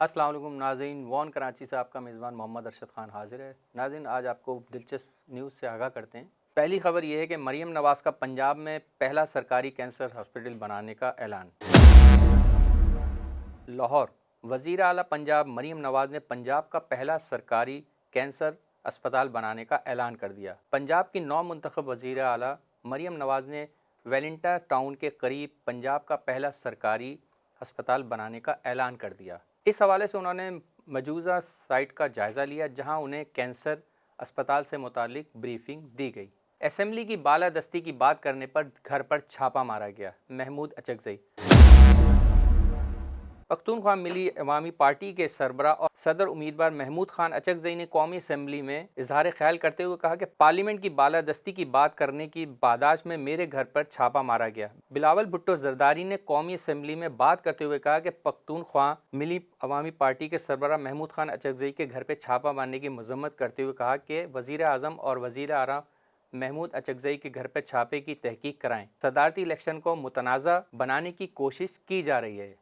अस्सलाम वालेकुम नाज़रीन, वॉन कराची से आपका मेज़बान मोहम्मद अरशद ख़ान हाज़िर है। नाज़रीन, आज आपको दिलचस्प न्यूज़ से आगाह करते हैं। पहली खबर यह है कि मरीम नवाज़ का पंजाब में पहला सरकारी कैंसर हॉस्पिटल बनाने का ऐलान। लाहौर, वज़ीर आला पंजाब मरीम नवाज़ ने पंजाब का पहला सरकारी कैंसर अस्पताल बनाने का ऐलान कर दिया। पंजाब की नौ मुंतखब वज़ीर आला मरीम नवाज़ ने वेलिंगटन टाउन के करीब पंजाब का पहला सरकारी अस्पताल बनाने का ऐलान कर दिया। इस हवाले से उन्होंने मौजूदा साइट का जायज़ा लिया, जहां उन्हें कैंसर अस्पताल से मुतालिक ब्रीफिंग दी गई। असेंबली की बालादस्ती की बात करने पर घर पर छापा मारा गया। महमूद अचकज़ई, पख्तूनख्वा मिली अवामी पार्टी के सरबरा और सदर उम्मीदवार महमूद खान अचकज़ई ने कौमी असम्बली में इजहार ख्याल करते हुए कहा कि पार्लियामेंट की बालादस्ती की बात करने की पादाश में मेरे घर पर छापा मारा गया। बिलावल भुट्टो जरदारी ने कौमी असम्बली में बात करते हुए कहा कि पख्तूनख्वा मिली अवामी पार्टी के सरबरा महमूद खान अचकज़ई के घर पर छापा मारने की मजम्मत करते हुए कहा कि वज़ीर आज़म और वज़ीर आला महमूद अचकज़ई के घर पर छापे की तहकीक कराएं। सदारती इलेक्शन को मुतनाज़ा बनाने की कोशिश की जा रही है।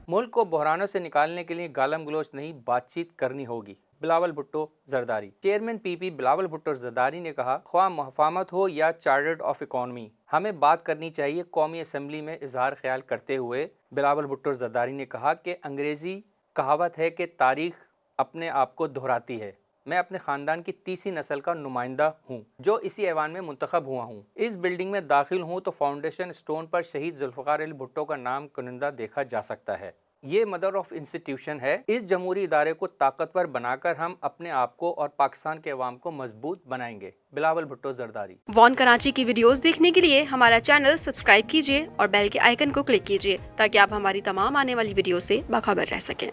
मुल्क को बहरानों से निकालने के लिए गालम गलोच नहीं, बातचीत करनी होगी। बिलावल भुट्टो जरदारी, चेयरमैन पीपी बिलावल भुट्टो जरदारी ने कहा, ख्वाह मुफाहमत हो या चार्टर्ड ऑफ इकॉनमी, हमें बात करनी चाहिए। कौमी असम्बली में इजहार ख्याल करते हुए बिलावल भुट्टो जरदारी ने कहा कि अंग्रेजी कहावत है कि तारीख अपने आप को दोहराती है। मैं अपने ख़ानदान की तीसरी नस्ल का नुमाइंदा हूँ, जो इसी ऐवान में मुंतखब हुआ हूँ। इस बिल्डिंग में दाखिल हूँ तो फाउंडेशन स्टोन पर शहीद जुल्फ़िकार अली भुट्टो का नाम कुनिंदा देखा जा सकता है। ये मदर ऑफ इंस्टीट्यूशन है। इस जमहूरी इदारे को ताकतवर बनाकर हम अपने आप को और पाकिस्तान के अवाम को मजबूत बनाएंगे। बिलावल भुट्टो जरदारी। वॉन कराची की वीडियोस देखने के लिए हमारा चैनल सब्सक्राइब कीजिए और बेल के आइकन को क्लिक कीजिए, ताकि आप हमारी तमाम आने वाली वीडियो से बाखबर रह सकें।